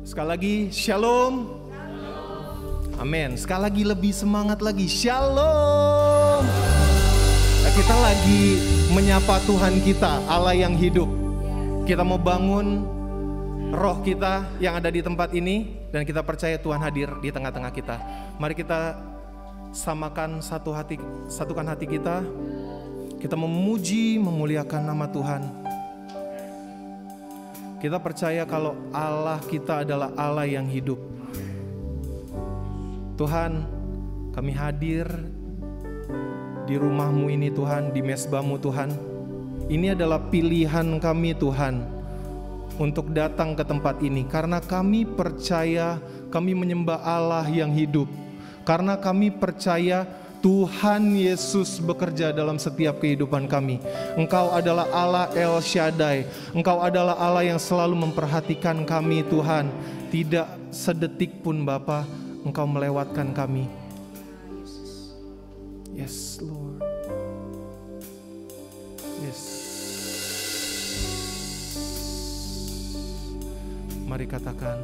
Sekali lagi, shalom. Amin. Sekali lagi lebih semangat lagi, shalom. Nah, kita lagi menyapa Tuhan kita, Allah yang hidup. Kita mau bangun roh kita yang ada di tempat ini, dan kita percaya Tuhan hadir di tengah-tengah kita. Mari kita satukan hati kita. Kita memuji, memuliakan nama Tuhan. Kita percaya kalau Allah kita adalah Allah yang hidup. Tuhan, kami hadir di rumah-Mu ini Tuhan, di mesbah-Mu Tuhan. Ini adalah pilihan kami Tuhan untuk datang ke tempat ini. Karena kami percaya kami menyembah Allah yang hidup. Karena kami percaya Tuhan Yesus bekerja dalam setiap kehidupan kami. Engkau adalah Allah El Shaddai. Engkau adalah Allah yang selalu memperhatikan kami Tuhan. Tidak sedetik pun Bapa Engkau melewatkan kami. Yes Lord. Yes. Mari katakan.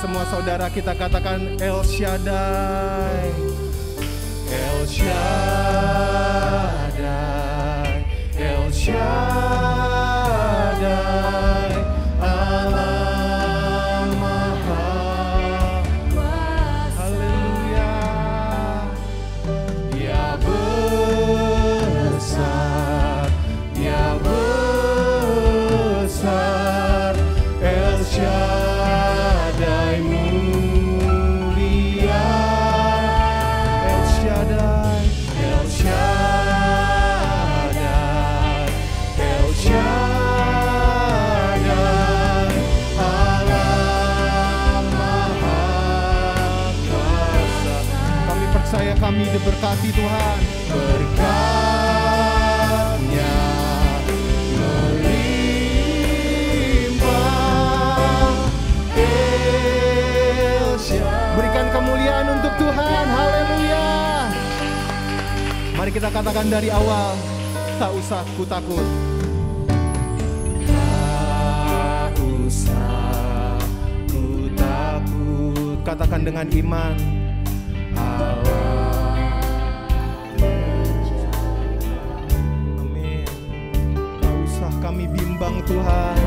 Semua saudara kita katakan El Shaddai, El Shaddai, El Shaddai, Allah Maha Kuasa. Haleluya. Dia besar, Dia besar, El Shaddai. Kami diberkati Tuhan, berkat-Nya melimpah. Berikan kemuliaan untuk Tuhan, haleluya. Mari kita katakan dari awal, tak usah ku takut. Tak usah ku takut. Katakan dengan iman, Allah. Kami bimbang Tuhan,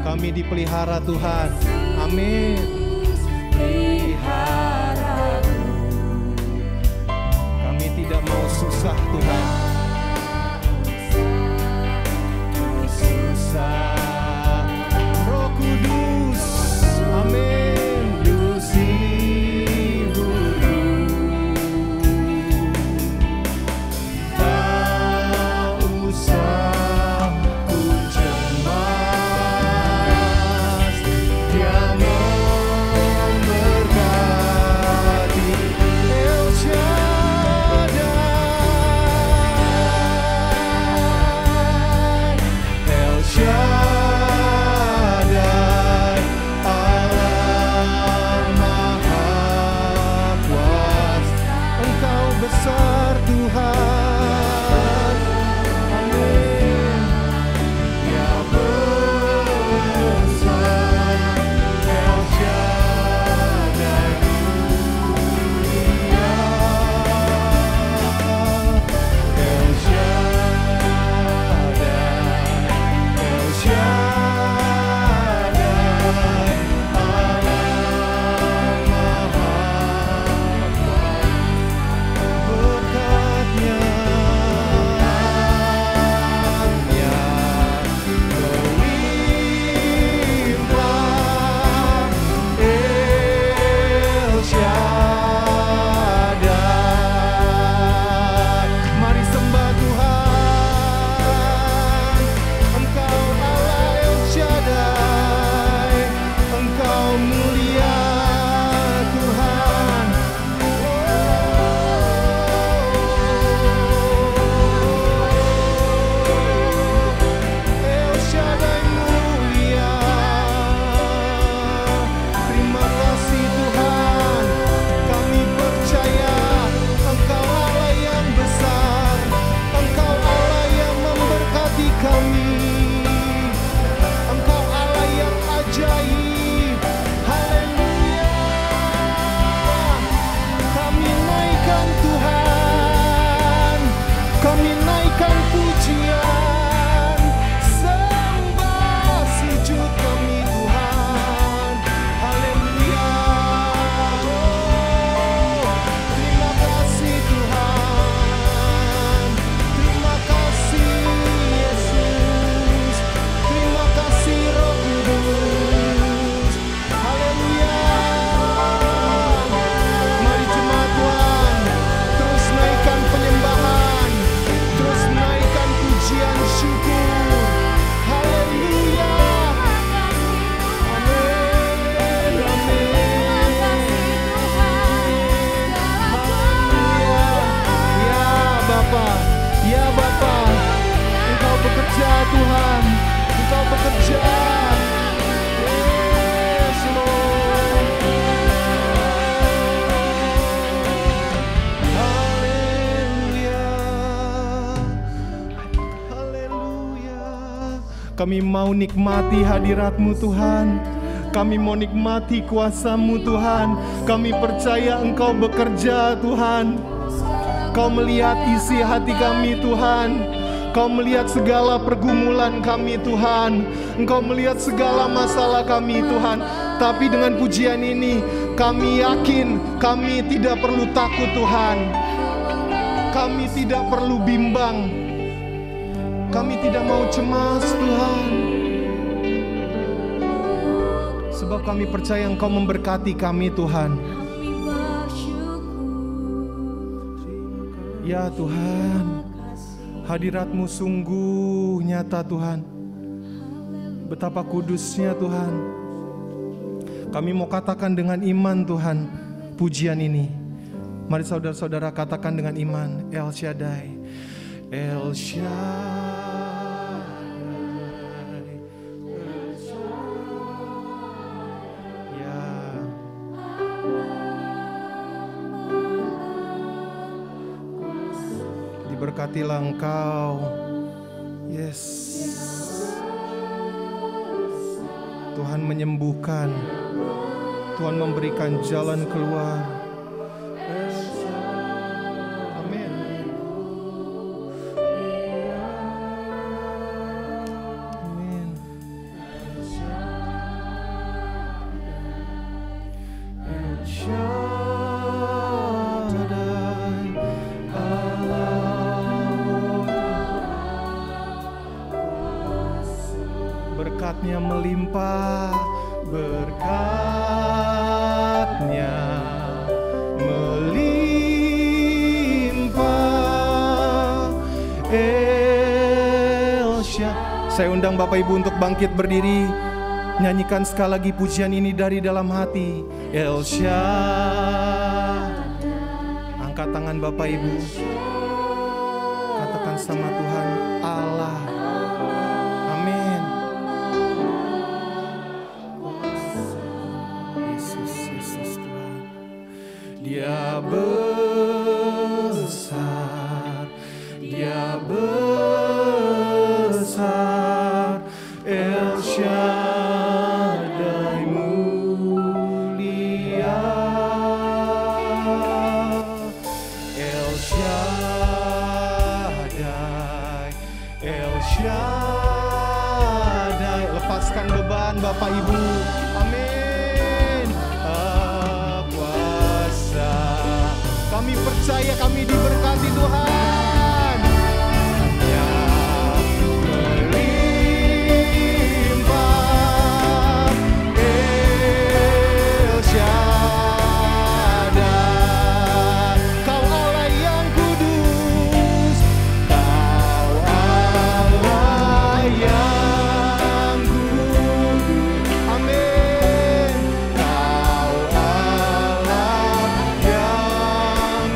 kami dipelihara Tuhan, amin. Kami tidak mau susah Tuhan, susah. Roh Kudus, amin. Kami mau nikmati hadirat-Mu Tuhan. Kami mau nikmati kuasa-Mu Tuhan. Kami percaya Engkau bekerja Tuhan. Kau melihat isi hati kami Tuhan. Kau melihat segala pergumulan kami Tuhan. Engkau melihat segala masalah kami Tuhan. Tapi dengan pujian ini kami yakin kami tidak perlu takut Tuhan. Kami tidak perlu bimbang. Kami tidak mau cemas Tuhan. Sebab kami percaya Engkau memberkati kami Tuhan. Ya Tuhan, hadirat-Mu sungguh nyata Tuhan. Betapa kudusnya Tuhan. Kami mau katakan dengan iman Tuhan pujian ini. Mari saudara-saudara katakan dengan iman, El Shaddai, El Shaddai. Diberkatilah Engkau. Yes. Tuhan menyembuhkan. Tuhan memberikan jalan keluar. Amin. Amin. Berkatnya melimpah, berkatnya melimpah. El Shaddai. Saya undang Bapak Ibu untuk bangkit berdiri, nyanyikan sekali lagi pujian ini dari dalam hati. El Shaddai. Angkat tangan Bapak Ibu, katakan sama Tuhan, Allah. Amin. Dia besar, Dia besar, El Shaddai mulia, El Shaddai, El Shaddai. Lepaskan beban Bapak Ibu. Amin. Kami percaya kami diberkati Tuhan. Ya, melimpah El Shaddai. Kau Allah yang kudus, Kau Allah yang kudus. Amin. Kau Allah yang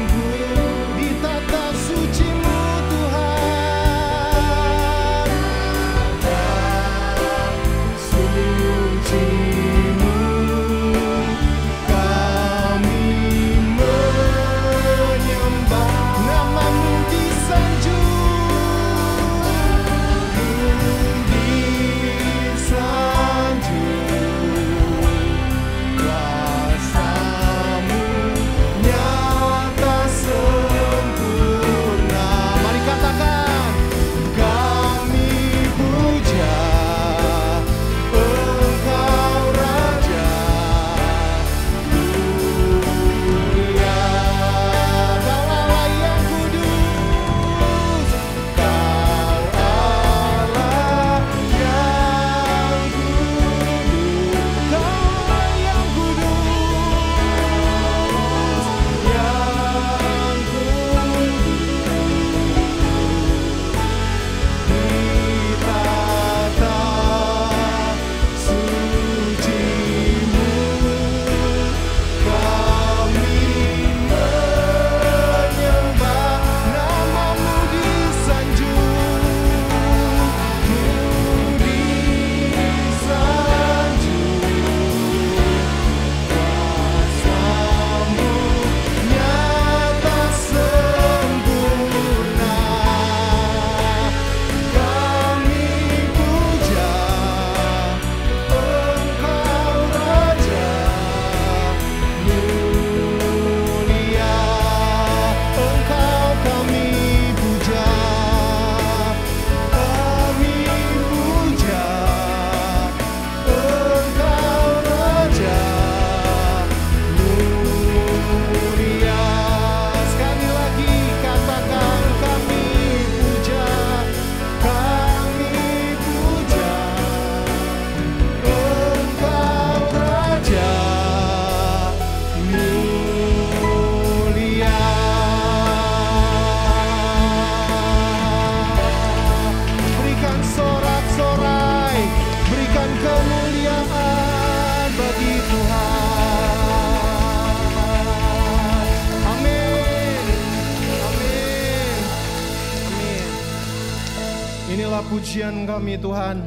Inilah pujian kami Tuhan,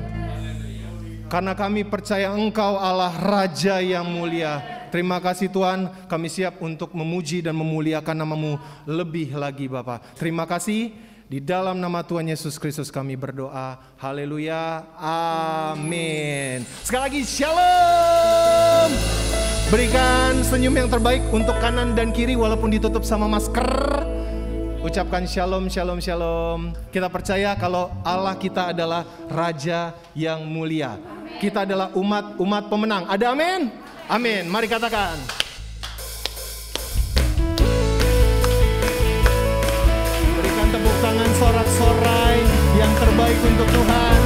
karena kami percaya Engkau Allah Raja yang mulia. Terima kasih Tuhan, kami siap untuk memuji dan memuliakan nama-Mu lebih lagi Bapa. Terima kasih, di dalam nama Tuhan Yesus Kristus kami berdoa. Haleluya, amin. Sekali lagi shalom. Berikan senyum yang terbaik untuk kanan dan kiri walaupun ditutup sama masker. Ucapkan shalom, shalom, shalom. Kita percaya kalau Allah kita adalah Raja yang mulia. Kita adalah umat pemenang. Ada amin? Amin. Mari katakan. Berikan tepuk tangan sorak-sorai yang terbaik untuk Tuhan.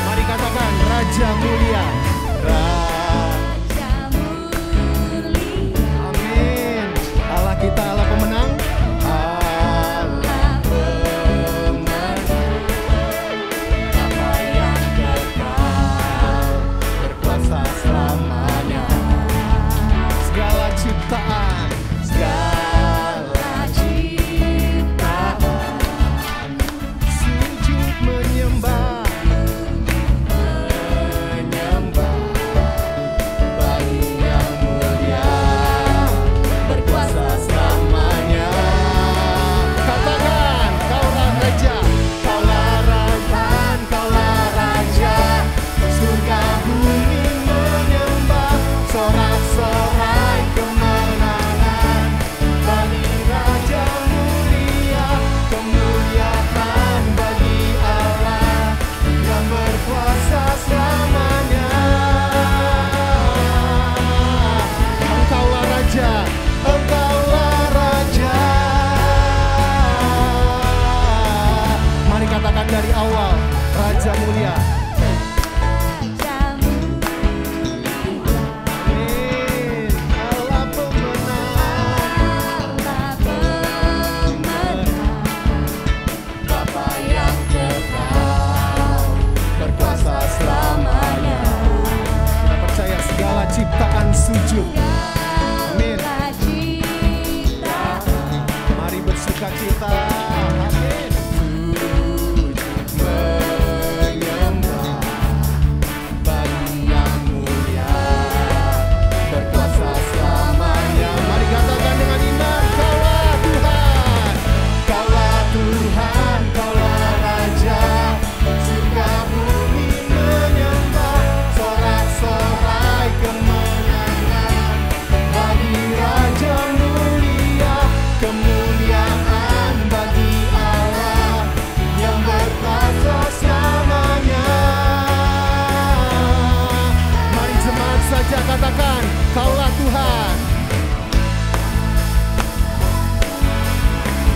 Mari katakan, Raja mulia. Kita Allah pemenang, Allah pemenang, Bapa yang kekal, berkuasa selamanya. Segala ciptaan, sujud menyembah, bagi yang mulia, berkuasa selamanya. Katakan, Kaulah Raja, Kaulah Raja, Kaulah Raja. Surga bumi menyembah, sorak-sorai kemenangan. Bagi Raja mulia, kemuliaan bagi Allah yang berkuasa selamanya. Engkaulah Raja, Engkaulah Raja. Mari katakan dari awal, Raja mulia. Amin. Allah pemenang, Bapa yang kekal, berkuasa selamanya. Kita percaya segala ciptaan sujud. Amin. Mari bersukacita. Amin. Menyembah bagi yang mulia, berkuasa selamanya. Mari katakan dengan iman, Kaulah Tuhan, Kaulah Tuhan, Kaulah Raja. Surga bumi menyembah, sorak-sorai kemenangan. Bagi Raja mulia, kemuliaan bagi Allah yang berkuasa selamanya. Mari jemaat saja katakan, Kaulah Tuhan.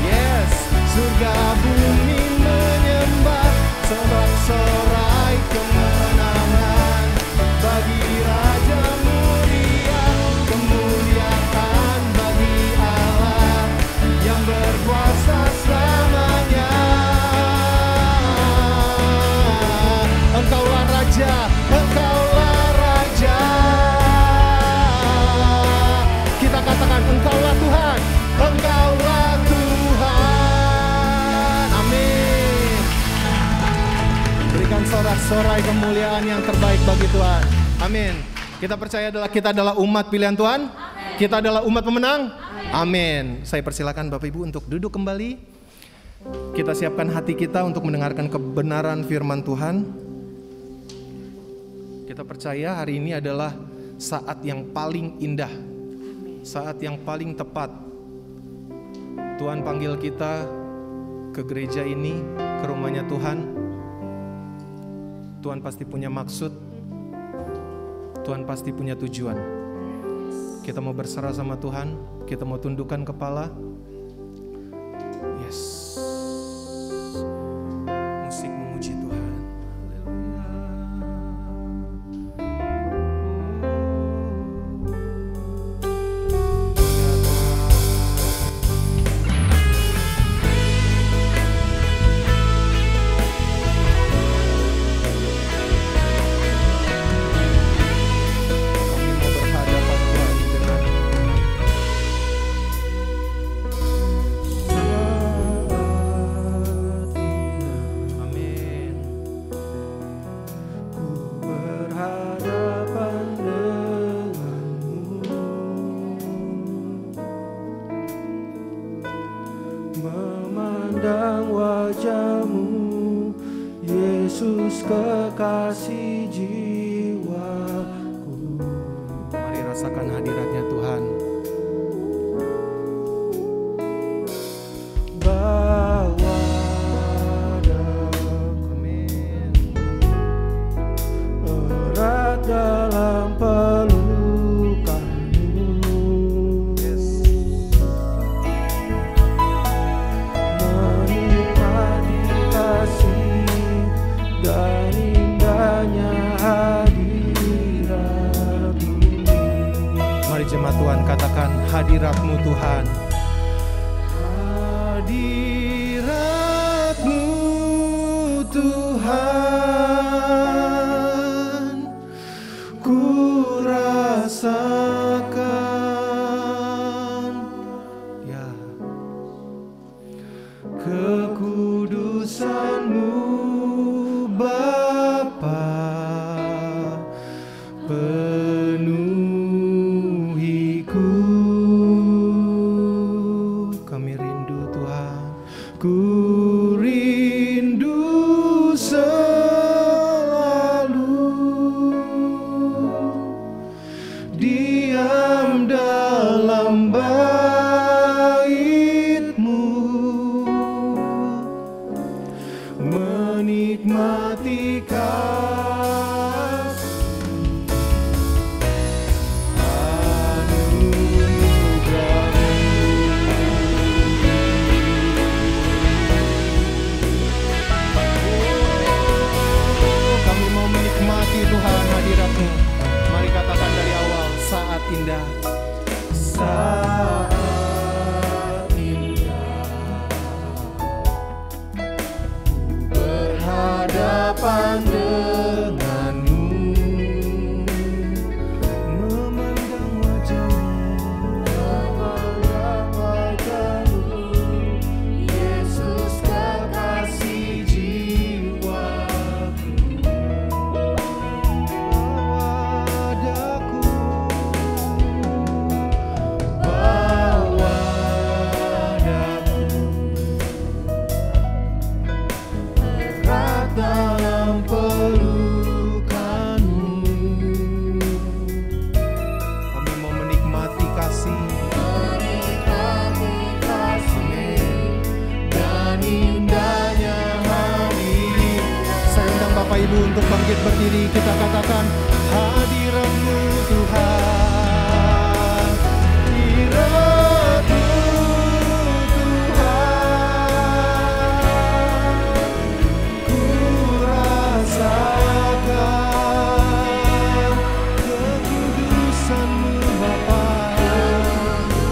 Yes, surga bumi menyembah, sorak-sorai kemenangan. Bagi Raja mulia, kemuliaan bagi Allah yang berkuasa selamanya. Engkaulah Raja, Engkaulah Raja. Kita katakan, Engkaulah Tuhan, Engkaulah Tuhan. Amin. Berikan sorak-sorai kemuliaan yang terbaik bagi Tuhan. Amin. Kita percaya kita adalah umat pilihan Tuhan. Kita adalah umat pemenang. Amin. Saya persilakan Bapak Ibu untuk duduk kembali. Kita siapkan hati kita untuk mendengarkan kebenaran firman Tuhan. Kita percaya hari ini adalah saat yang paling indah, saat yang paling tepat. Tuhan panggil kita ke gereja ini, ke rumahnya Tuhan. Tuhan pasti punya maksud, Tuhan pasti punya tujuan. Kita mau berserah sama Tuhan, kita mau tundukkan kepala. Yes. Musik memuji Tuhan. Kami mau berhadapan Tuhan dengan memandang wajah-Mu, Yesus kekasih jiwaku. Mari rasakan hadiratnya Tuhan. Bawa Amin. erat dalam pelukan-Mu, menikmati kasih dan indahnya hadirat-Mu. Mari jemaat Tuhan katakan hadirat-Mu Tuhan. Hadirat-Mu Tuhan, ku rasakan ya kekudusan-Mu Bapa, penuhiku. Kami rindu Tuhan, ku rindu selalu diam dalam bait-Mu, menikmati kasih kami mau menikmati Tuhan hadirat-Mu. Mari katakan dari awal, saat indah, saat indah, berhadapan dengan-Mu, memandang wajah-Mu, Yesus kekasih jiwaku. Bawa daku erat dalam pelukan-Mu. Kami mau menikmati kasih, dan indahnya hadirat. Saya undang Bapak Ibu untuk bangkit berdiri, kita katakan hadirat-Mu Tuhan, hadirat-Mu Tuhan, ku rasakan kekudusan-Mu Bapa, penuhiku.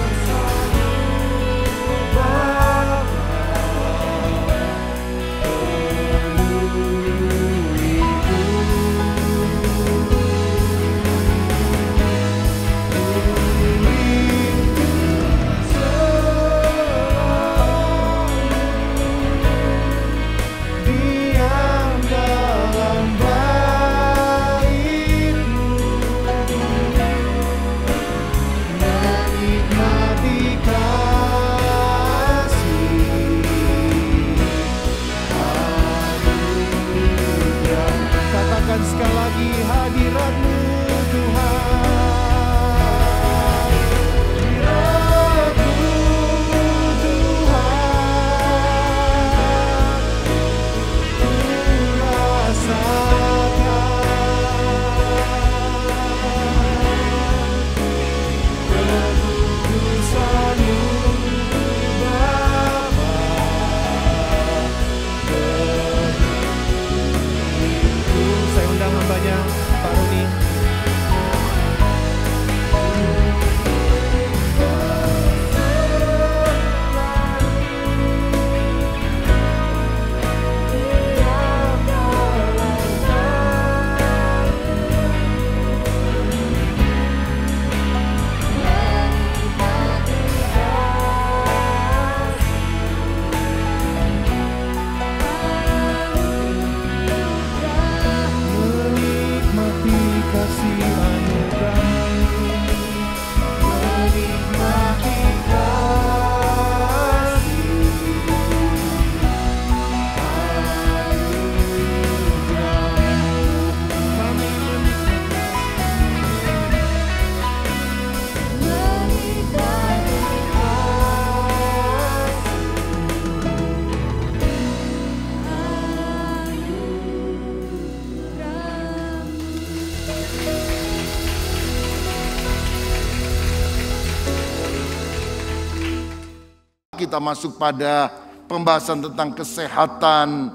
kita masuk pada pembahasan tentang kesehatan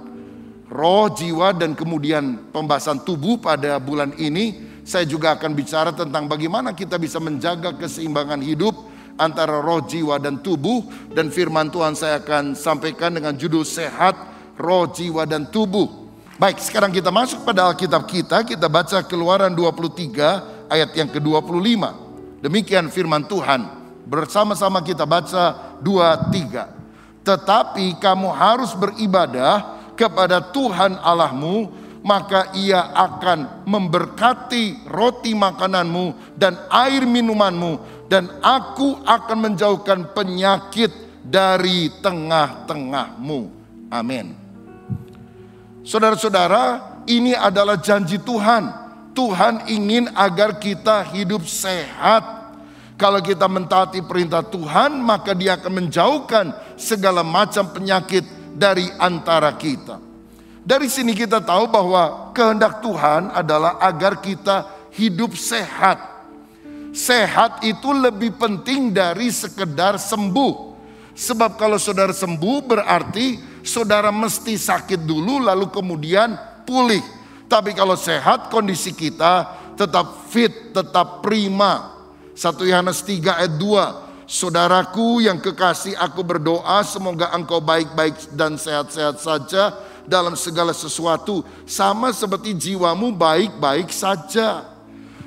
roh, jiwa, dan kemudian pembahasan tubuh pada bulan ini, saya juga akan bicara tentang bagaimana kita bisa menjaga keseimbangan hidup antara roh, jiwa, dan tubuh. Dan firman Tuhan saya akan sampaikan dengan judul sehat, roh, jiwa, dan tubuh. Baik, sekarang kita masuk pada Alkitab kita baca Keluaran 23 ayat yang ke-25. Demikian firman Tuhan. Bersama-sama kita baca 2-3. Tetapi kamu harus beribadah kepada Tuhan Allahmu, maka Ia akan memberkati roti makananmu dan air minumanmu, dan Aku akan menjauhkan penyakit dari tengah-tengahmu. Amin. Saudara-saudara, ini adalah janji Tuhan. Tuhan ingin agar kita hidup sehat. Kalau kita mentaati perintah Tuhan, maka Dia akan menjauhkan segala macam penyakit dari antara kita. Dari sini kita tahu bahwa kehendak Tuhan adalah agar kita hidup sehat. Sehat itu lebih penting dari sekedar sembuh. Sebab kalau saudara sembuh berarti saudara mesti sakit dulu lalu kemudian pulih. Tapi kalau sehat, kondisi kita tetap fit, tetap prima. 1 Yohanes 3 ayat 2. Saudaraku yang kekasih, aku berdoa semoga engkau baik-baik dan sehat-sehat saja dalam segala sesuatu, sama seperti jiwamu baik-baik saja.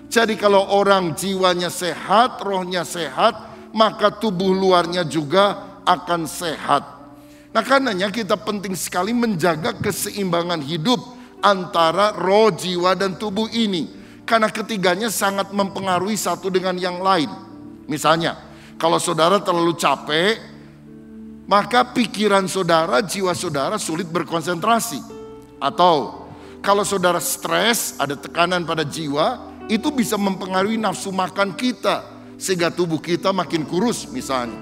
Jadi kalau orang jiwanya sehat, rohnya sehat, maka tubuh luarnya juga akan sehat. Nah, karenanya kita penting sekali menjaga keseimbangan hidup antara roh, jiwa, dan tubuh ini. Karena ketiganya sangat mempengaruhi satu dengan yang lain. Misalnya, kalau saudara terlalu capek, maka pikiran saudara, jiwa saudara sulit berkonsentrasi. Atau kalau saudara stres, ada tekanan pada jiwa, itu bisa mempengaruhi nafsu makan kita, sehingga tubuh kita makin kurus misalnya.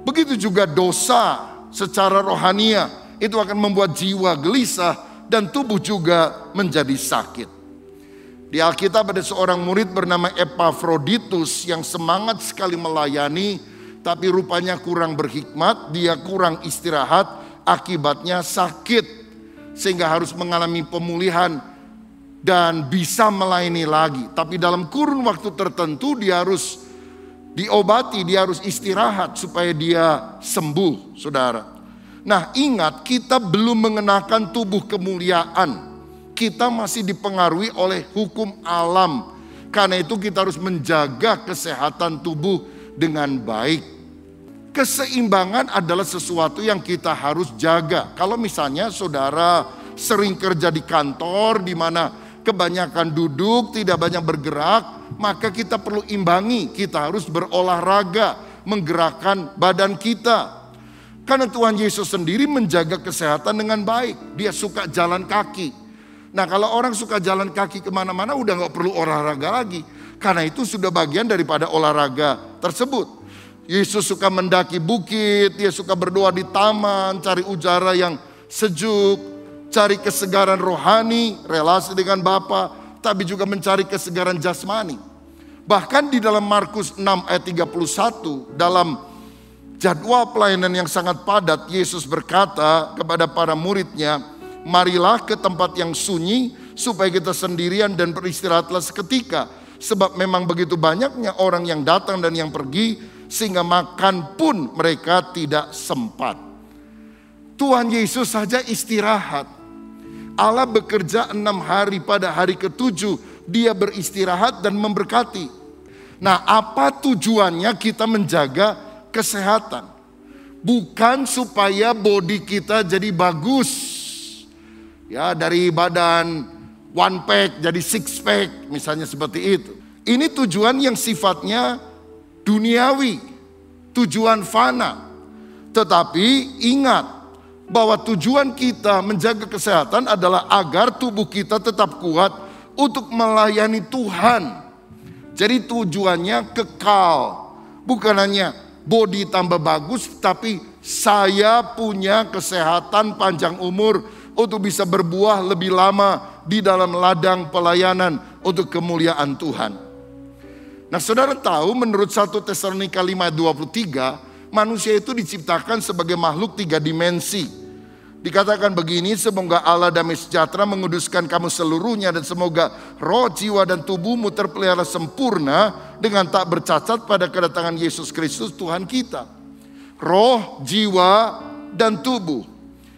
Begitu juga dosa secara rohania, itu akan membuat jiwa gelisah dan tubuh juga menjadi sakit. Di Alkitab ada seorang murid bernama Epafroditus yang semangat sekali melayani, tapi rupanya kurang berhikmat, dia kurang istirahat, akibatnya sakit. Sehingga harus mengalami pemulihan dan bisa melayani lagi. Tapi dalam kurun waktu tertentu dia harus diobati, dia harus istirahat supaya dia sembuh, saudara. Nah, ingat, kita belum mengenakan tubuh kemuliaan. Kita masih dipengaruhi oleh hukum alam. Karena itu kita harus menjaga kesehatan tubuh dengan baik. Keseimbangan adalah sesuatu yang kita harus jaga. Kalau misalnya saudara sering kerja di kantor di mana kebanyakan duduk, tidak banyak bergerak, maka kita perlu imbangi. Kita harus berolahraga, menggerakkan badan kita. Karena Tuhan Yesus sendiri menjaga kesehatan dengan baik. Dia suka jalan kaki. Nah, kalau orang suka jalan kaki kemana-mana udah gak perlu olahraga lagi. Karena itu sudah bagian daripada olahraga tersebut. Yesus suka mendaki bukit, dia suka berdoa di taman, cari udara yang sejuk, cari kesegaran rohani, relasi dengan Bapa, tapi juga mencari kesegaran jasmani. Bahkan di dalam Markus 6 ayat 31, dalam jadwal pelayanan yang sangat padat, Yesus berkata kepada para muridnya, marilah ke tempat yang sunyi supaya kita sendirian dan beristirahatlah seketika. Sebab memang begitu banyaknya orang yang datang dan yang pergi, sehingga makan pun mereka tidak sempat. Tuhan Yesus saja istirahat. Allah bekerja 6 hari, pada hari ke-7 Dia beristirahat dan memberkati. Nah, apa tujuannya kita menjaga kesehatan? Bukan supaya body kita jadi bagus. Ya, dari badan one pack jadi six pack, misalnya seperti itu. Ini tujuan yang sifatnya duniawi, tujuan fana. Tetapi ingat bahwa tujuan kita menjaga kesehatan adalah agar tubuh kita tetap kuat untuk melayani Tuhan. Jadi tujuannya kekal, bukan hanya body tambah bagus, tapi saya punya kesehatan panjang umur untuk bisa berbuah lebih lama di dalam ladang pelayanan untuk kemuliaan Tuhan. Nah, saudara tahu menurut 1 Tesalonika 5:23, manusia itu diciptakan sebagai makhluk 3 dimensi. Dikatakan begini, semoga Allah damai sejahtera menguduskan kamu seluruhnya, dan semoga roh, jiwa, dan tubuhmu terpelihara sempurna dengan tak bercacat pada kedatangan Yesus Kristus Tuhan kita. Roh, jiwa, dan tubuh.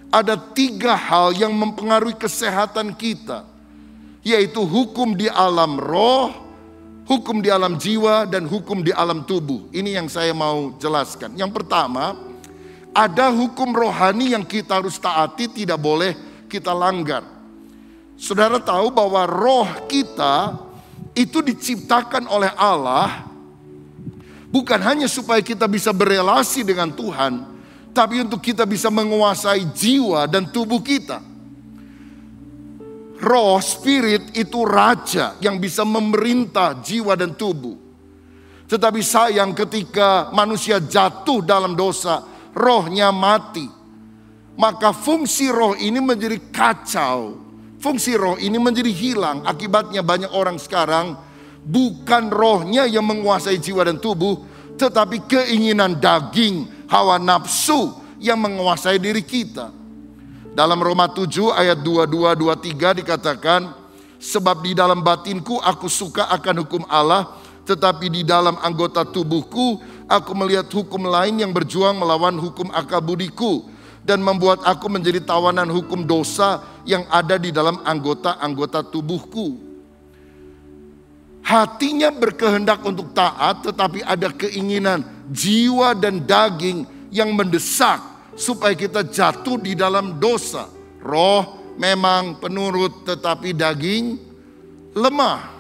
Ada 3 hal yang mempengaruhi kesehatan kita, yaitu hukum di alam roh, hukum di alam jiwa, dan hukum di alam tubuh. Ini yang saya mau jelaskan. Yang pertama, ada hukum rohani yang kita harus taati, tidak boleh kita langgar. Saudara tahu bahwa roh kita itu diciptakan oleh Allah bukan hanya supaya kita bisa berelasi dengan Tuhan, tapi untuk kita bisa menguasai jiwa dan tubuh kita. Roh, spirit itu raja yang bisa memerintah jiwa dan tubuh. Tetapi sayang ketika manusia jatuh dalam dosa, rohnya mati. Maka fungsi roh ini menjadi kacau. Fungsi roh ini menjadi hilang. Akibatnya banyak orang sekarang bukan rohnya yang menguasai jiwa dan tubuh, tetapi keinginan daging, hawa nafsu yang menguasai diri kita. Dalam Roma 7 ayat 22-23 dikatakan, sebab di dalam batinku aku suka akan hukum Allah, tetapi di dalam anggota tubuhku aku melihat hukum lain yang berjuang melawan hukum akal budiku dan membuat aku menjadi tawanan hukum dosa yang ada di dalam anggota-anggota tubuhku. Hatinya berkehendak untuk taat, tetapi ada keinginan jiwa dan daging yang mendesak supaya kita jatuh di dalam dosa. Roh memang penurut, tetapi daging lemah.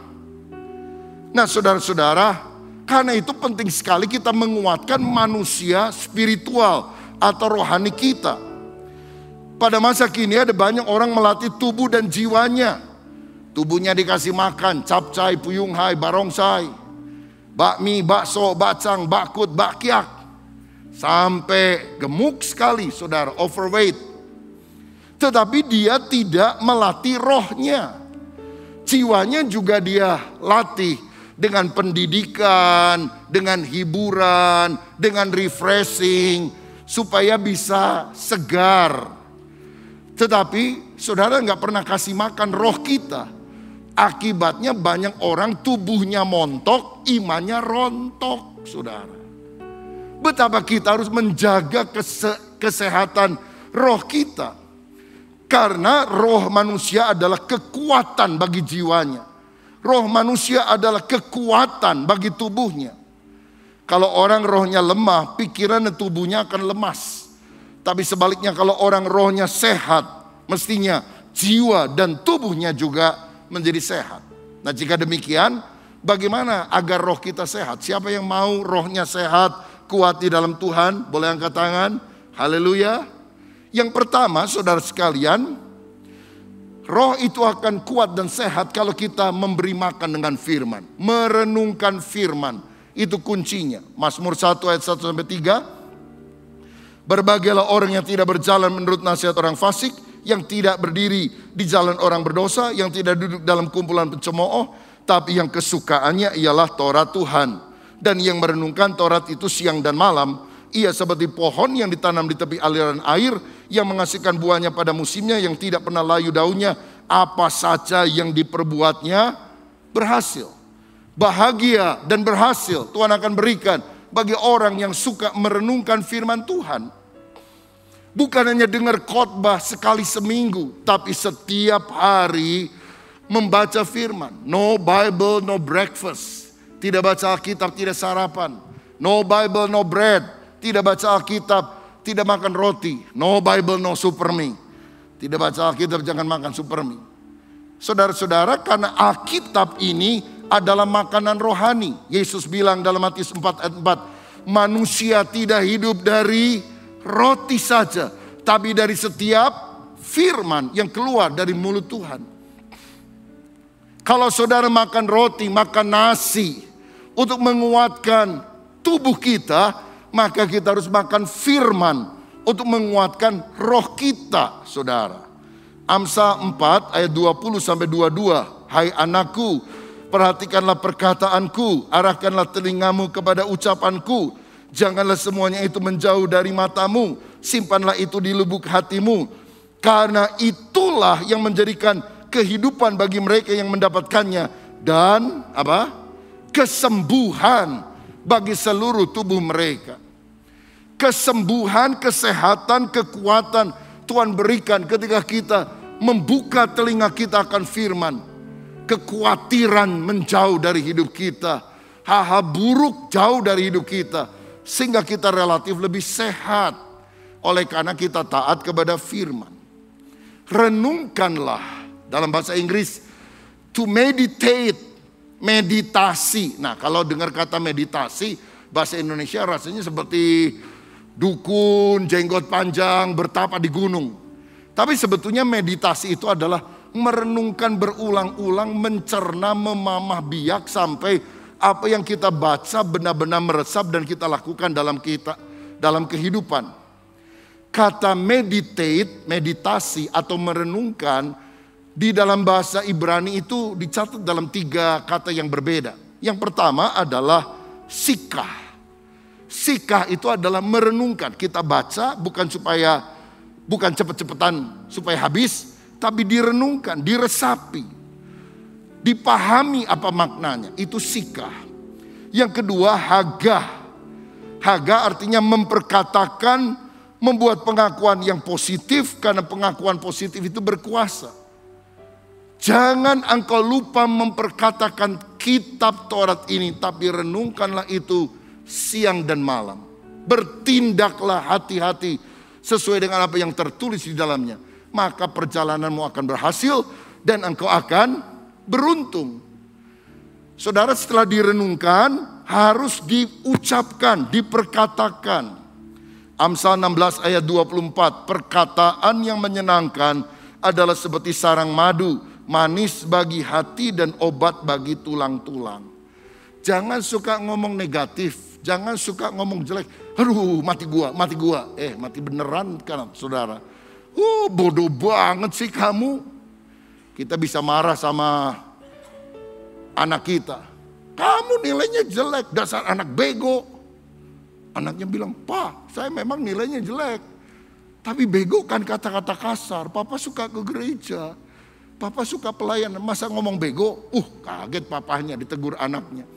Nah saudara-saudara, karena itu penting sekali kita menguatkan manusia spiritual atau rohani kita. Pada masa kini ada banyak orang melatih tubuh dan jiwanya. Tubuhnya dikasih makan capcay, puyung hai, barongsai, bakmi, bakso, bacang, bakut, bakyak. Sampai gemuk sekali saudara, overweight. Tetapi dia tidak melatih rohnya. Jiwanya juga dia latih dengan pendidikan, dengan hiburan, dengan refreshing, supaya bisa segar. Tetapi saudara nggak pernah kasih makan roh kita. Akibatnya banyak orang tubuhnya montok, imannya rontok, saudara. Betapa kita harus menjaga kesehatan roh kita. Karena roh manusia adalah kekuatan bagi jiwanya. Roh manusia adalah kekuatan bagi tubuhnya. Kalau orang rohnya lemah, pikiran dan tubuhnya akan lemas. Tapi sebaliknya kalau orang rohnya sehat, mestinya jiwa dan tubuhnya juga menjadi sehat. Nah jika demikian, bagaimana agar roh kita sehat? Siapa yang mau rohnya sehat, kuat di dalam Tuhan? Boleh angkat tangan? Haleluya. Yang pertama saudara sekalian, roh itu akan kuat dan sehat kalau kita memberi makan dengan firman. Merenungkan firman, itu kuncinya. Mazmur 1 ayat 1-3. Berbahagialah orang yang tidak berjalan menurut nasihat orang fasik, yang tidak berdiri di jalan orang berdosa, yang tidak duduk dalam kumpulan pencemooh, tapi yang kesukaannya ialah Taurat Tuhan. Dan yang merenungkan Taurat itu siang dan malam. Ia seperti pohon yang ditanam di tepi aliran air, yang menghasilkan buahnya pada musimnya, yang tidak pernah layu daunnya. Apa saja yang diperbuatnya berhasil. Bahagia dan berhasil Tuhan akan berikan bagi orang yang suka merenungkan firman Tuhan. Bukan hanya dengar khotbah sekali seminggu, tapi setiap hari membaca firman. No Bible, no breakfast. Tidak baca Alkitab, tidak sarapan. No Bible, no bread. Tidak baca Alkitab, tidak makan roti. No Bible, no supermi. Tidak baca Alkitab, jangan makan supermi. Saudara-saudara, karena Alkitab ini adalah makanan rohani. Yesus bilang dalam Matius 4 ayat 4, manusia tidak hidup dari roti saja, tapi dari setiap firman yang keluar dari mulut Tuhan. Kalau saudara makan roti, makan nasi untuk menguatkan tubuh kita, maka kita harus makan firman untuk menguatkan roh kita, saudara. Amsal 4 ayat 20-22. Hai anakku, perhatikanlah perkataanku, arahkanlah telingamu kepada ucapanku. Janganlah semuanya itu menjauh dari matamu, simpanlah itu di lubuk hatimu. Karena itulah yang menjadikan kehidupan bagi mereka yang mendapatkannya. Dan apa? Kesembuhan bagi seluruh tubuh mereka. Kesembuhan, kesehatan, kekuatan Tuhan berikan ketika kita membuka telinga kita akan firman. Kekhawatiran menjauh dari hidup kita. Hal-hal buruk jauh dari hidup kita. Sehingga kita relatif lebih sehat. Oleh karena kita taat kepada firman. Renungkanlah. Dalam bahasa Inggris, to meditate. Meditasi. Nah, kalau dengar kata meditasi, bahasa Indonesia rasanya seperti dukun, jenggot panjang, bertapa di gunung. Tapi sebetulnya meditasi itu adalah merenungkan berulang-ulang, mencerna, memamah biak sampai apa yang kita baca benar-benar meresap dan kita lakukan dalam kehidupan. Kata meditate, meditasi atau merenungkan di dalam bahasa Ibrani itu dicatat dalam 3 kata yang berbeda. Yang pertama adalah sikah. Sikah itu adalah merenungkan. Kita baca bukan cepet-cepetan supaya habis, tapi direnungkan, diresapi, dipahami apa maknanya. Itu sikah. Yang kedua hagah. Hagah artinya memperkatakan, membuat pengakuan yang positif, karena pengakuan positif itu berkuasa. Jangan engkau lupa memperkatakan kitab Taurat ini, tapi renungkanlah itu siang dan malam. Bertindaklah hati-hati sesuai dengan apa yang tertulis di dalamnya. Maka perjalananmu akan berhasil dan engkau akan beruntung. Saudara, setelah direnungkan harus diucapkan, diperkatakan. Amsal 16 ayat 24, perkataan yang menyenangkan adalah seperti sarang madu, manis bagi hati dan obat bagi tulang-tulang. Jangan suka ngomong negatif. Jangan suka ngomong jelek. Aduh, mati gua. Mati beneran kan, saudara. Bodoh banget sih kamu. Kita bisa marah sama anak kita. Kamu nilainya jelek, dasar anak bego. Anaknya bilang, "Pak, saya memang nilainya jelek. Tapi bego kan kata-kata kasar. Papa suka ke gereja. Papa suka pelayanan. Masa ngomong bego?" Kaget papahnya ditegur anaknya.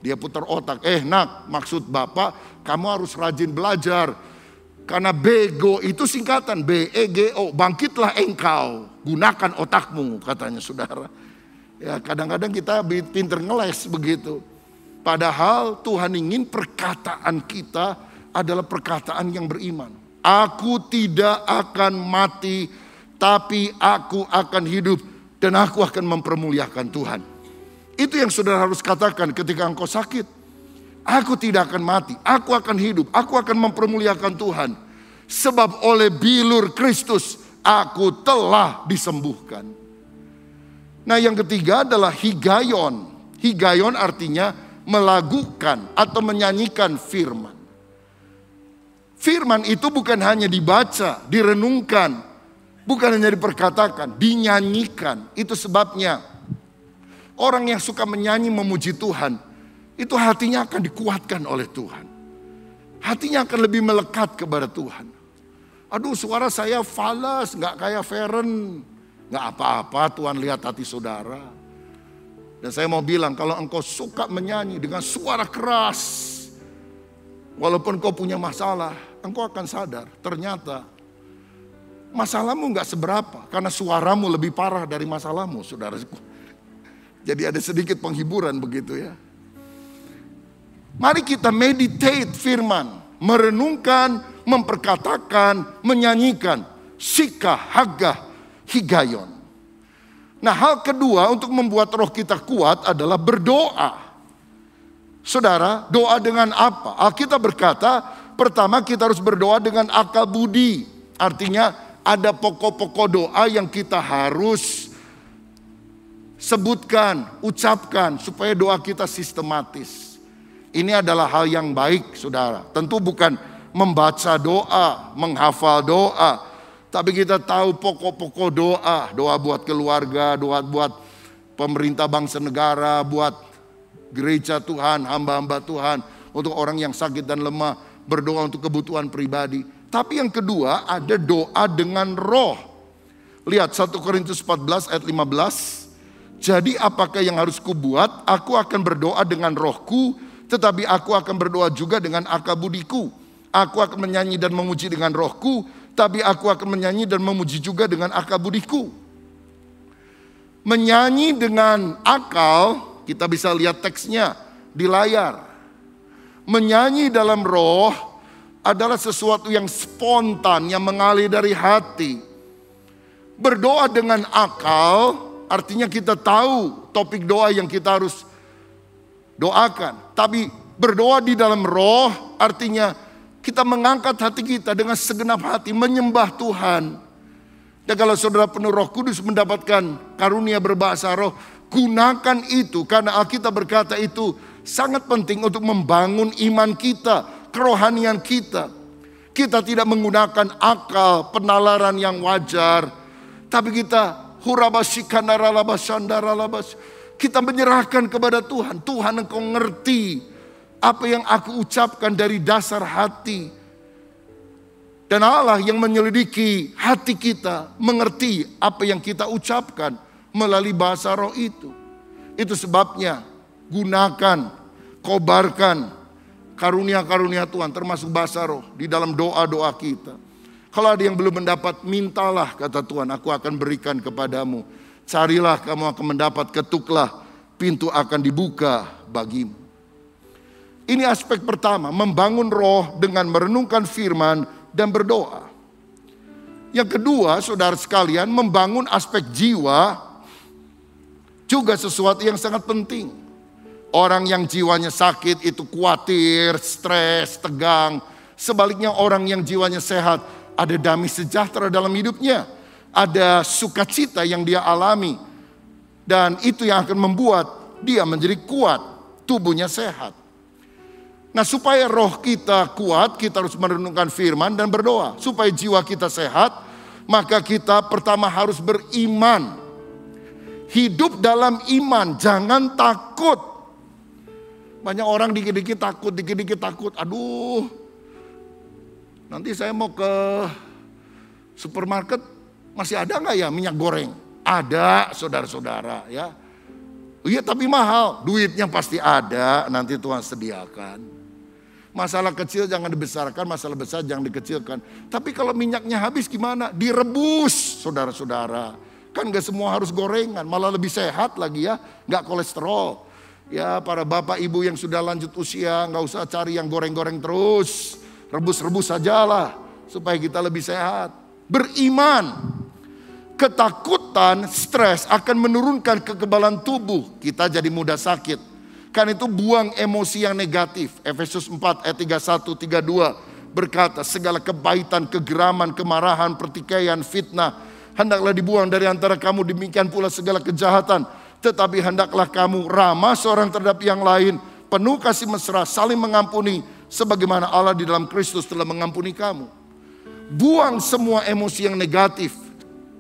Dia putar otak, nak, maksud bapak kamu harus rajin belajar. Karena bego itu singkatan, B-E-G-O, bangkitlah engkau, gunakan otakmu, katanya saudara. Ya, kadang-kadang kita pinter ngeles begitu. Padahal Tuhan ingin perkataan kita adalah perkataan yang beriman. Aku tidak akan mati, tapi aku akan hidup dan aku akan mempermuliakan Tuhan. Itu yang saudara harus katakan ketika engkau sakit. Aku tidak akan mati, aku akan hidup, aku akan mempermuliakan Tuhan. Sebab oleh bilur Kristus aku telah disembuhkan. Nah, yang ketiga adalah higayon. Higayon artinya melakukan atau menyanyikan firman. Firman itu bukan hanya dibaca, direnungkan, bukan hanya diperkatakan, dinyanyikan. Itu sebabnya orang yang suka menyanyi memuji Tuhan, itu hatinya akan dikuatkan oleh Tuhan. Hatinya akan lebih melekat kepada Tuhan. Aduh, suara saya fals, gak kayak Feren. Gak apa-apa, Tuhan lihat hati saudara. Dan saya mau bilang, kalau engkau suka menyanyi dengan suara keras, walaupun kau punya masalah, engkau akan sadar, ternyata masalahmu gak seberapa. Karena suaramu lebih parah dari masalahmu, saudaraku. Jadi ada sedikit penghiburan begitu ya. Mari kita meditate firman. Merenungkan, memperkatakan, menyanyikan. Sikah, hagah, higayon. Nah, hal kedua untuk membuat roh kita kuat adalah berdoa. Saudara, doa dengan apa? Alkitab berkata, pertama kita harus berdoa dengan akal budi. Artinya ada pokok-pokok doa yang kita harus sebutkan, ucapkan supaya doa kita sistematis. Ini adalah hal yang baik, saudara. Tentu bukan membaca doa, menghafal doa, tapi kita tahu pokok-pokok doa. Doa buat keluarga, doa buat pemerintah bangsa negara, buat gereja Tuhan, hamba-hamba Tuhan, untuk orang yang sakit dan lemah, berdoa untuk kebutuhan pribadi. Tapi yang kedua ada doa dengan roh. Lihat 1 Korintus 14 ayat 15. Jadi apakah yang harus kubuat? Aku akan berdoa dengan rohku, tetapi aku akan berdoa juga dengan akal budiku. Aku akan menyanyi dan memuji dengan rohku, tapi aku akan menyanyi dan memuji juga dengan akal budiku. Menyanyi dengan akal, kita bisa lihat teksnya di layar. Menyanyi dalam roh adalah sesuatu yang spontan, yang mengalir dari hati. Berdoa dengan akal, artinya kita tahu topik doa yang kita harus doakan. Tapi berdoa di dalam roh, artinya kita mengangkat hati kita dengan segenap hati, menyembah Tuhan. Dan kalau saudara penuh Roh Kudus mendapatkan karunia berbahasa roh, gunakan itu, karena Alkitab berkata itu sangat penting untuk membangun iman kita, kerohanian kita. Kita tidak menggunakan akal, penalaran yang wajar, tapi kita kita menyerahkan kepada Tuhan. Tuhan, Engkau ngerti apa yang aku ucapkan dari dasar hati. Dan Allah yang menyelidiki hati kita, mengerti apa yang kita ucapkan melalui bahasa roh itu. Itu sebabnya gunakan, kobarkan karunia-karunia Tuhan termasuk bahasa roh di dalam doa-doa kita. Kalau ada yang belum mendapat, mintalah, kata Tuhan, aku akan berikan kepadamu. Carilah, kamu akan mendapat, ketuklah, pintu akan dibuka bagimu. Ini aspek pertama, membangun roh dengan merenungkan firman dan berdoa. Yang kedua, saudara sekalian, membangun aspek jiwa juga sesuatu yang sangat penting. Orang yang jiwanya sakit itu khawatir, stres, tegang. Sebaliknya orang yang jiwanya sehat, ada damai sejahtera dalam hidupnya. Ada sukacita yang dia alami. Dan itu yang akan membuat dia menjadi kuat, tubuhnya sehat. Nah, supaya roh kita kuat, kita harus merenungkan firman dan berdoa. Supaya jiwa kita sehat, maka kita pertama harus beriman. Hidup dalam iman, jangan takut. Banyak orang dikit-dikit takut. Aduh, nanti saya mau ke supermarket, masih ada nggak ya minyak goreng? Ada, saudara-saudara, ya. Iya, tapi mahal. Duitnya pasti ada, nanti Tuhan sediakan. Masalah kecil jangan dibesarkan, masalah besar jangan dikecilkan. Tapi kalau minyaknya habis gimana? Direbus, saudara-saudara. Kan gak semua harus gorengan, malah lebih sehat lagi ya. Gak kolesterol. Ya, para bapak ibu yang sudah lanjut usia, gak usah cari yang goreng-goreng terus. Rebus-rebus sajalah, supaya kita lebih sehat. Beriman. Ketakutan, stres akan menurunkan kekebalan tubuh. Kita jadi mudah sakit. Karena itu buang emosi yang negatif. Efesus 4 ayat 31-32 berkata, segala kebahitan, kegeraman, kemarahan, pertikaian, fitnah, hendaklah dibuang dari antara kamu. Demikian pula segala kejahatan. Tetapi hendaklah kamu ramah seorang terhadap yang lain, penuh kasih mesra, saling mengampuni, sebagaimana Allah di dalam Kristus telah mengampuni kamu. Buang semua emosi yang negatif,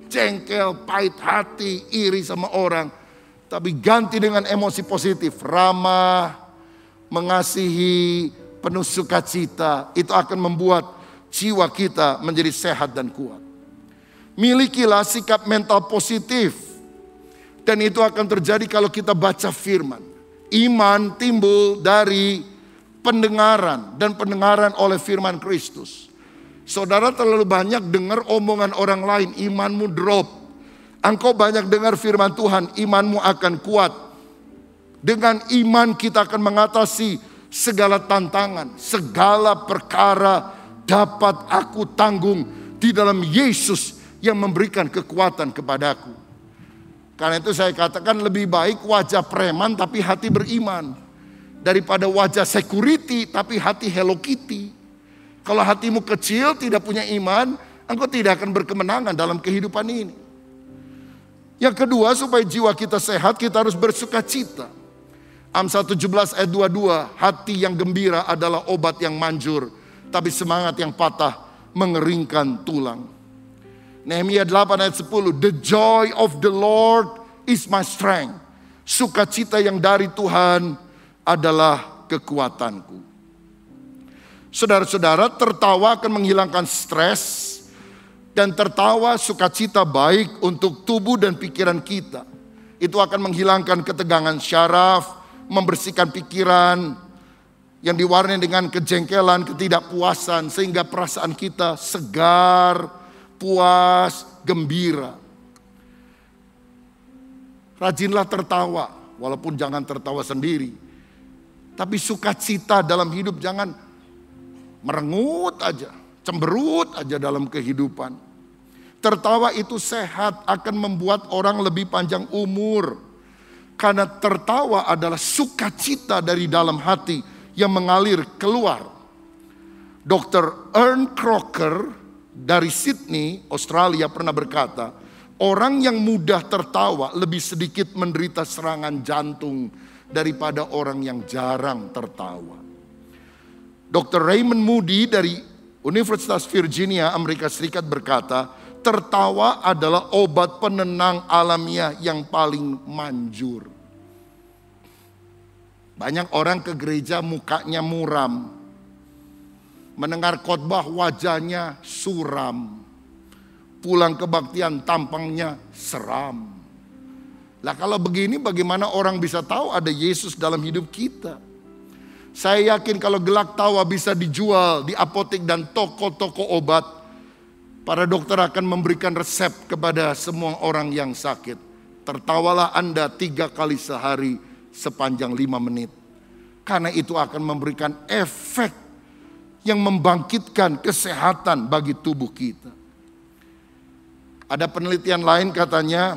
jengkel, pahit hati, iri sama orang. Tapi ganti dengan emosi positif, ramah, mengasihi, penuh sukacita. Itu akan membuat jiwa kita menjadi sehat dan kuat. Milikilah sikap mental positif. Dan itu akan terjadi kalau kita baca firman. Iman timbul dari pendengaran dan pendengaran oleh firman Kristus. Saudara terlalu banyak dengar omongan orang lain, imanmu drop. Engkau banyak dengar firman Tuhan, imanmu akan kuat. Dengan iman kita akan mengatasi segala tantangan, segala perkara dapat aku tanggung di dalam Yesus yang memberikan kekuatan kepadaku. Karena itu saya katakan lebih baik wajah preman tapi hati beriman, daripada wajah security tapi hati Hello Kitty. Kalau hatimu kecil, tidak punya iman, engkau tidak akan berkemenangan dalam kehidupan ini. Yang kedua, supaya jiwa kita sehat, kita harus bersukacita. Amsal 17 ayat 22, hati yang gembira adalah obat yang manjur, tapi semangat yang patah mengeringkan tulang. Nehemia 8 ayat 10, the joy of the Lord is my strength. Sukacita yang dari Tuhan adalah kekuatanku. Saudara-saudara, tertawa akan menghilangkan stres, dan tertawa sukacita baik untuk tubuh dan pikiran kita. Itu akan menghilangkan ketegangan syaraf, membersihkan pikiran yang diwarnai dengan kejengkelan, ketidakpuasan, sehingga perasaan kita segar, puas, gembira. Rajinlah tertawa, walaupun jangan tertawa sendiri. Tapi sukacita dalam hidup, jangan merengut aja, cemberut aja dalam kehidupan. Tertawa itu sehat, akan membuat orang lebih panjang umur. Karena tertawa adalah sukacita dari dalam hati yang mengalir keluar. Dr. Ern Crocker dari Sydney, Australia pernah berkata, orang yang mudah tertawa lebih sedikit menderita serangan jantung daripada orang yang jarang tertawa. Dr. Raymond Moody dari Universitas Virginia, Amerika Serikat berkata, tertawa adalah obat penenang alamiah yang paling manjur. Banyak orang ke gereja mukanya muram, mendengar khotbah wajahnya suram, pulang kebaktian tampangnya seram. Lah kalau begini bagaimana orang bisa tahu ada Yesus dalam hidup kita? Saya yakin kalau gelak tawa bisa dijual di apotek dan toko-toko obat, para dokter akan memberikan resep kepada semua orang yang sakit. Tertawalah Anda 3 kali sehari sepanjang 5 menit. Karena itu akan memberikan efek yang membangkitkan kesehatan bagi tubuh kita. Ada penelitian lain katanya,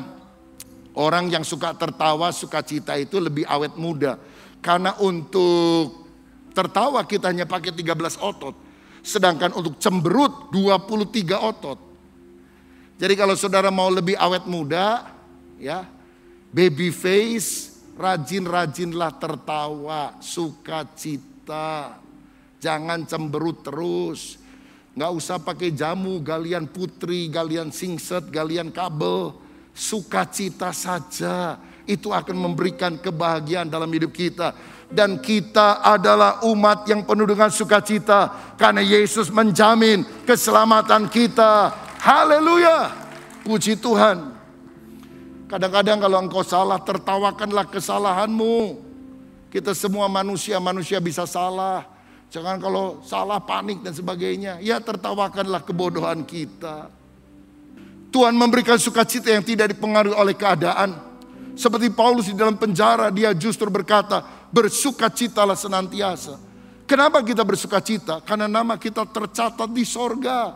orang yang suka tertawa, sukacita itu lebih awet muda. Karena untuk tertawa kita hanya pakai 13 otot. Sedangkan untuk cemberut 23 otot. Jadi kalau saudara mau lebih awet muda, ya, baby face, rajin-rajinlah tertawa, sukacita. Jangan cemberut terus. Nggak usah pakai jamu, galian putri, galian singset, galian kabel. Sukacita saja. Itu akan memberikan kebahagiaan dalam hidup kita. Dan kita adalah umat yang penuh dengan sukacita. Karena Yesus menjamin keselamatan kita. Haleluya. Puji Tuhan. Kadang-kadang kalau engkau salah, tertawakanlah kesalahanmu. Kita semua manusia bisa salah. Jangan kalau salah panik dan sebagainya. Ya tertawakanlah kebodohan kita. Tuhan memberikan sukacita yang tidak dipengaruhi oleh keadaan. Seperti Paulus di dalam penjara, dia justru berkata, bersukacitalah senantiasa. Kenapa kita bersukacita? Karena nama kita tercatat di sorga.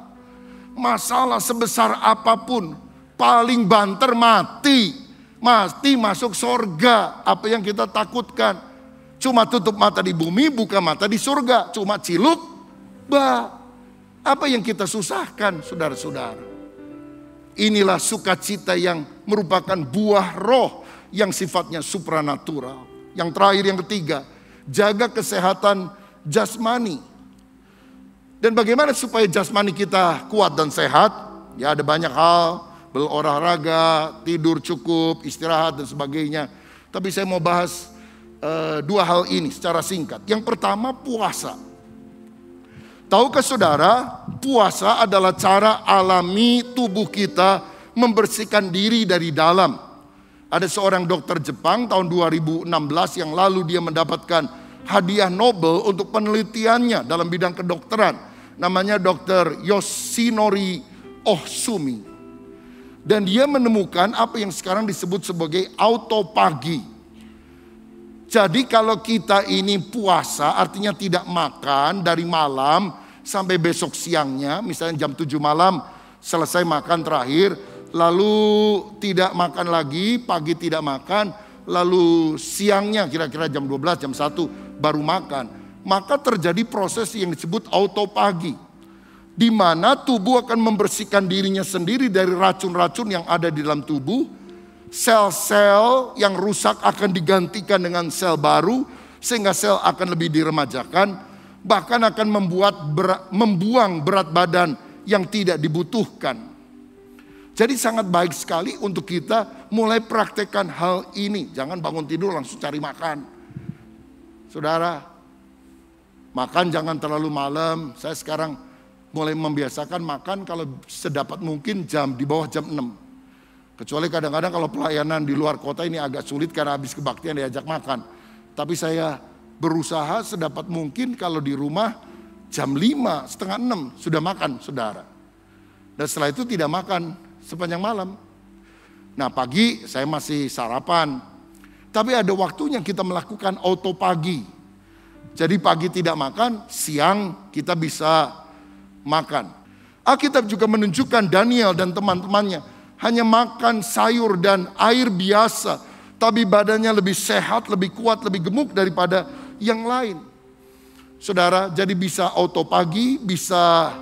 Masalah sebesar apapun, paling banter mati. Mati masuk sorga. Apa yang kita takutkan? Cuma tutup mata di bumi, buka mata di surga. Cuma ciluk, apa yang kita susahkan, saudara-saudara? Inilah sukacita yang merupakan buah roh yang sifatnya supranatural. Yang terakhir, yang ketiga, jaga kesehatan jasmani. Dan bagaimana supaya jasmani kita kuat dan sehat? Ya ada banyak hal, berolahraga, tidur cukup, istirahat dan sebagainya. Tapi saya mau bahas 2 hal ini secara singkat. Yang pertama, puasa. Tahukah saudara, puasa adalah cara alami tubuh kita membersihkan diri dari dalam. Ada seorang dokter Jepang tahun 2016 yang lalu dia mendapatkan hadiah Nobel untuk penelitiannya dalam bidang kedokteran. Namanya Dr. Yoshinori Ohsumi. Dan dia menemukan apa yang sekarang disebut sebagai autopagi. Jadi kalau kita ini puasa, artinya tidak makan dari malam sampai besok siangnya. Misalnya jam 7 malam selesai makan terakhir. Lalu tidak makan lagi, pagi tidak makan, lalu siangnya kira-kira jam 12, jam 1 baru makan. Maka terjadi proses yang disebut autopagi. Di mana tubuh akan membersihkan dirinya sendiri dari racun-racun yang ada di dalam tubuh. Sel-sel yang rusak akan digantikan dengan sel baru, sehingga sel akan lebih diremajakan. Bahkan akan membuang berat badan yang tidak dibutuhkan. Jadi sangat baik sekali untuk kita mulai praktekkan hal ini. Jangan bangun tidur langsung cari makan. Saudara, Makan jangan terlalu malam. Saya sekarang mulai membiasakan makan kalau sedapat mungkin di bawah jam 6. Kecuali kadang-kadang kalau pelayanan di luar kota ini agak sulit karena habis kebaktian diajak makan. Tapi saya berusaha sedapat mungkin kalau di rumah jam 5, setengah 6 sudah makan, saudara. Dan setelah itu tidak makan sepanjang malam. Nah, pagi saya masih sarapan. Tapi ada waktunya kita melakukan auto pagi. Jadi pagi tidak makan, siang kita bisa makan. Alkitab juga menunjukkan Daniel dan teman-temannya hanya makan sayur dan air biasa, tapi badannya lebih sehat, lebih kuat, lebih gemuk daripada yang lain. Saudara, jadi bisa auto pagi, bisa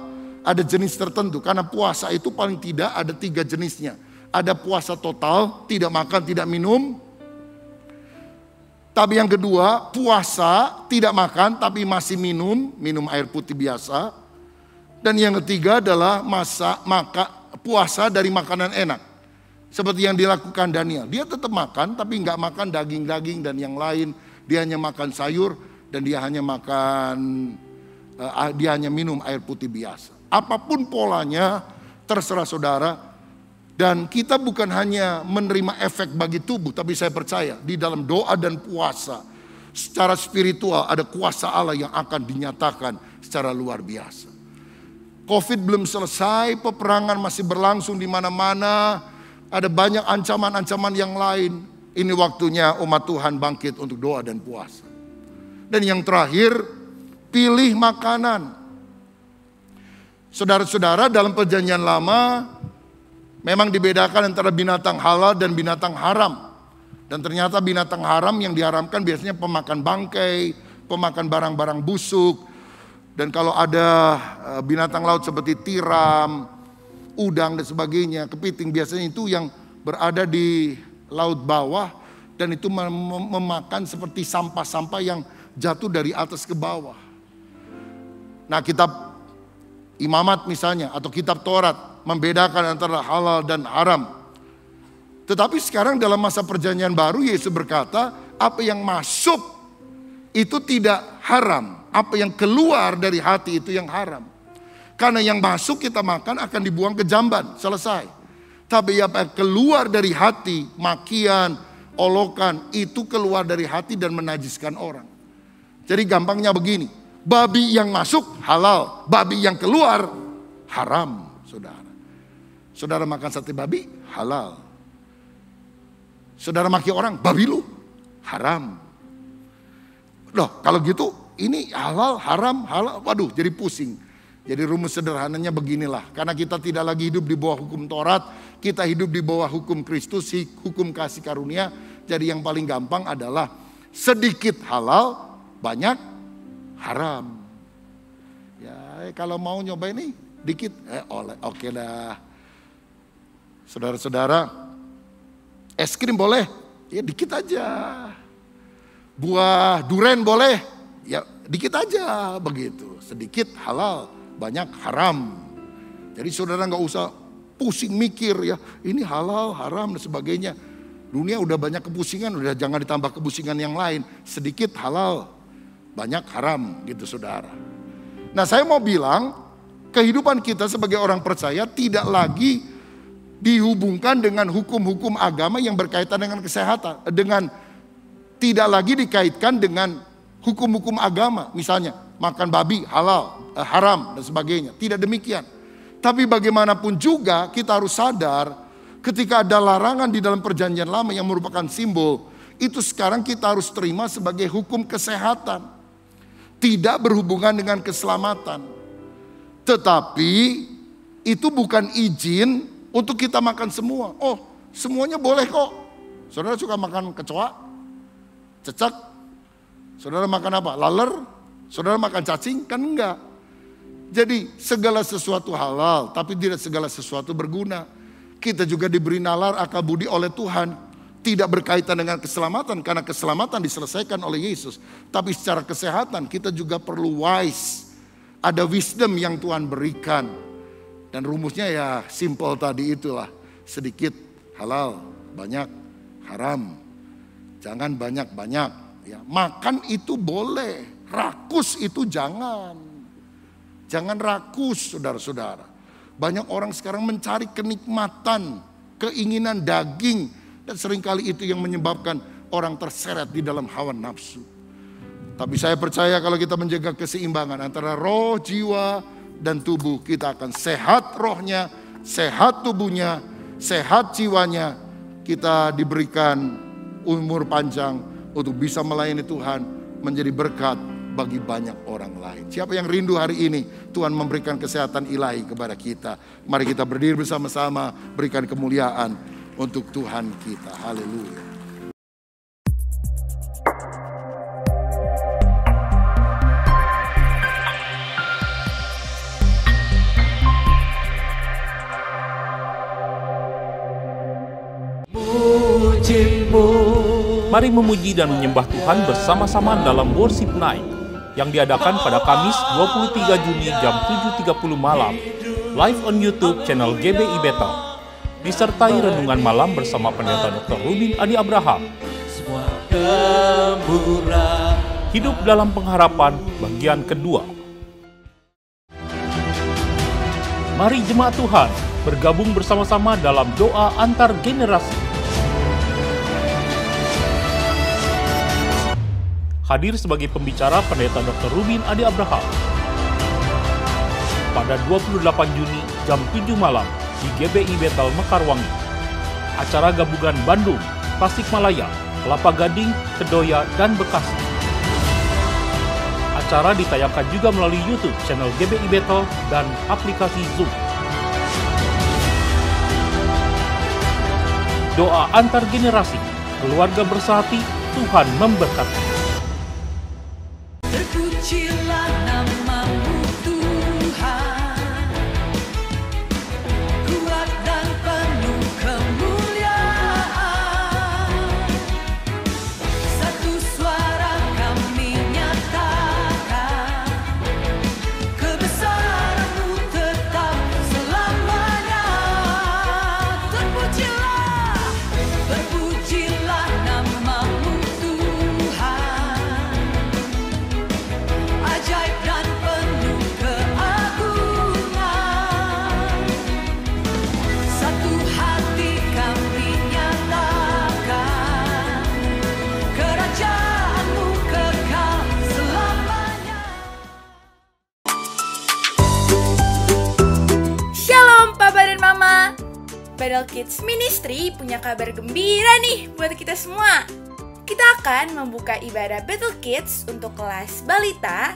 ada jenis tertentu. Karena puasa itu paling tidak ada 3 jenisnya. Ada puasa total, tidak makan, tidak minum. Tapi yang kedua, puasa tidak makan tapi masih minum air putih biasa. Dan yang ketiga adalah puasa dari makanan enak. Seperti yang dilakukan Daniel. Dia tetap makan tapi nggak makan daging-daging dan yang lain. Dia hanya makan sayur dan dia hanya minum air putih biasa. Apapun polanya terserah saudara. Dan kita bukan hanya menerima efek bagi tubuh, tapi saya percaya di dalam doa dan puasa secara spiritual ada kuasa Allah yang akan dinyatakan secara luar biasa. Covid belum selesai, peperangan masih berlangsung di mana-mana, ada banyak ancaman-ancaman yang lain. Ini waktunya umat Tuhan bangkit untuk doa dan puasa. Dan yang terakhir, pilih makanan. Saudara-saudara, dalam perjanjian lama memang dibedakan antara binatang halal dan binatang haram. Dan ternyata binatang haram yang diharamkan biasanya pemakan bangkai, pemakan barang-barang busuk. Dan kalau ada binatang laut seperti tiram, udang dan sebagainya, kepiting, biasanya itu yang berada di laut bawah. Dan itu memakan seperti sampah-sampah yang jatuh dari atas ke bawah. Nah, kitab Imamat misalnya atau kitab Taurat membedakan antara halal dan haram. Tetapi sekarang dalam masa perjanjian baru Yesus berkata, apa yang masuk itu tidak haram. Apa yang keluar dari hati itu yang haram. Karena yang masuk kita makan akan dibuang ke jamban, selesai. Tapi apa yang keluar dari hati, makian, olokan, itu keluar dari hati dan menajiskan orang. Jadi gampangnya begini, babi yang masuk halal, babi yang keluar haram, saudara. Saudara makan sate babi, halal. Saudara maki orang, babi lu, haram. Loh, kalau gitu ini halal, haram, halal. Waduh, jadi pusing. Jadi rumus sederhananya beginilah. Karena kita tidak lagi hidup di bawah hukum Taurat, kita hidup di bawah hukum Kristus, hukum kasih karunia. Jadi yang paling gampang adalah sedikit halal, banyak haram. Ya, kalau mau nyoba ini dikit, oke dah. Saudara-saudara, es krim boleh? Ya dikit aja. Buah duren boleh? Ya dikit aja begitu. Sedikit halal, banyak haram. Jadi saudara nggak usah pusing mikir ya, ini halal, haram dan sebagainya. Dunia udah banyak kepusingan, udah jangan ditambah kepusingan yang lain. Sedikit halal, banyak haram gitu saudara. Nah saya mau bilang, kehidupan kita sebagai orang percaya tidak lagi dihubungkan dengan hukum-hukum agama yang berkaitan dengan kesehatan. Tidak lagi dikaitkan dengan hukum-hukum agama. Misalnya makan babi halal, haram dan sebagainya. Tidak demikian. Tapi bagaimanapun juga kita harus sadar ketika ada larangan di dalam perjanjian lama yang merupakan simbol. Itu sekarang kita harus terima sebagai hukum kesehatan. Tidak berhubungan dengan keselamatan. Tetapi itu bukan izin untuk kita makan semua. Oh, semuanya boleh kok. Saudara suka makan kecoa? Cecak? Saudara makan apa? Laler? Saudara makan cacing? Kan enggak. Jadi segala sesuatu halal, tapi tidak segala sesuatu berguna. Kita juga diberi nalar akal budi oleh Tuhan. Tidak berkaitan dengan keselamatan, karena keselamatan diselesaikan oleh Yesus. Tapi secara kesehatan kita juga perlu wise. Ada wisdom yang Tuhan berikan. Dan rumusnya ya simple tadi itulah. Sedikit halal, banyak haram. Jangan banyak-banyak. Ya, makan itu boleh. Rakus itu jangan. Jangan rakus, saudara-saudara. Banyak orang sekarang mencari kenikmatan, keinginan daging. Dan seringkali itu yang menyebabkan orang terseret di dalam hawa nafsu. Tapi saya percaya kalau kita menjaga keseimbangan antara roh, jiwa, dan tubuh, kita akan sehat rohnya, sehat tubuhnya, sehat jiwanya. Kita diberikan umur panjang untuk bisa melayani Tuhan, menjadi berkat bagi banyak orang lain. Siapa yang rindu hari ini Tuhan memberikan kesehatan ilahi kepada kita? Mari kita berdiri bersama-sama, berikan kemuliaan untuk Tuhan kita. Haleluya. Mari memuji dan menyembah Tuhan bersama-sama dalam Worship Night yang diadakan pada Kamis 23 Juni jam 7.30 malam live on YouTube channel GBI Bethel, disertai renungan malam bersama Pendeta Dr. Rubin Adi Abraham. Hidup dalam pengharapan bagian kedua. Mari jemaat Tuhan bergabung bersama-sama dalam doa antar generasi. Hadir sebagai pembicara Pendeta Dr. Rubin Adi Abraham pada 28 Juni jam 7 malam di GBI Bethel Mekarwangi. Acara gabungan Bandung, Tasikmalaya, Kelapa Gading, Kedoya, dan Bekasi. Acara ditayangkan juga melalui YouTube channel GBI Bethel dan aplikasi Zoom. Doa antar generasi, keluarga bersehati, Tuhan memberkati. Terpujilah nama-Mu Tuhan, kuat dan penuh kemuliaan. Satu suara kami nyatakan, kebesaran-Mu tetap selamanya. Terpujilah, terpujilah nama-Mu Tuhan, ajaib dan penuh keagungan. Satu hati kami nyatakan, kerajaan-Mu kekal selamanya. Shalom Papa dan Mama. Bethel Kids Ministry punya kabar gembira nih buat kita semua. Kita akan membuka ibadah Bethel Kids untuk kelas balita,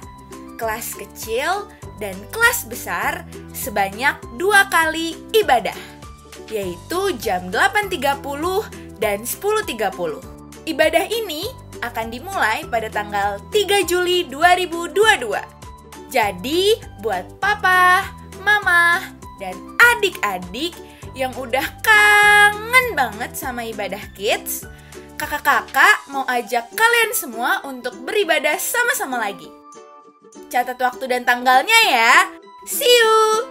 kelas kecil, dan kelas besar sebanyak 2 kali ibadah, yaitu jam 8.30 dan 10.30. Ibadah ini akan dimulai pada tanggal 3 Juli 2022. Jadi, buat papa, mama, dan adik-adik yang udah kangen banget sama ibadah kids, kakak-kakak mau ajak kalian semua untuk beribadah sama-sama lagi. Catat waktu dan tanggalnya ya. See you!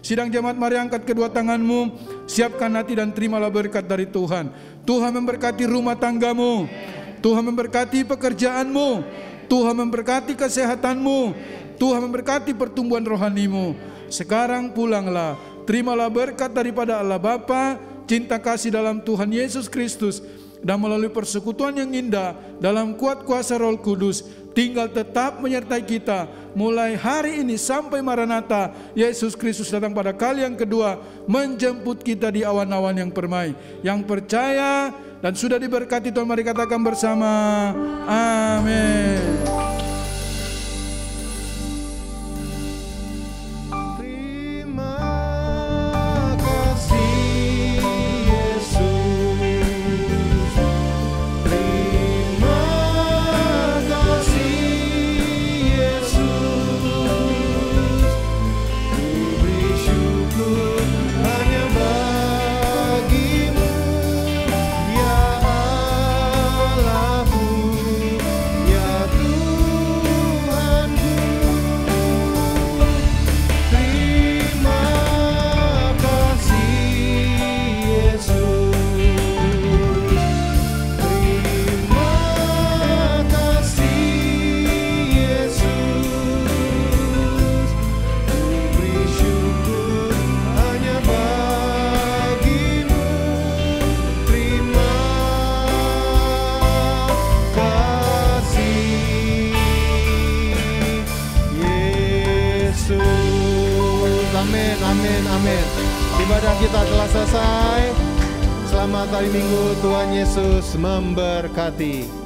Sidang jemaat, mari angkat kedua tanganmu, siapkan hati dan terimalah berkat dari Tuhan. Tuhan memberkati rumah tanggamu, Tuhan memberkati pekerjaanmu, Tuhan memberkati kesehatanmu, Tuhan memberkati pertumbuhan rohanimu. Sekarang pulanglah, terimalah berkat daripada Allah Bapa, cinta kasih dalam Tuhan Yesus Kristus, dan melalui persekutuan yang indah dalam kuat kuasa Roh Kudus tinggal tetap menyertai kita mulai hari ini sampai Maranatha Yesus Kristus datang pada kali yang kedua menjemput kita di awan-awan yang permai. Yang percaya dan sudah diberkati Tuhan, mari katakan bersama, amin. Amin. Ibadah kita telah selesai. Selamat hari Minggu, Tuhan Yesus memberkati.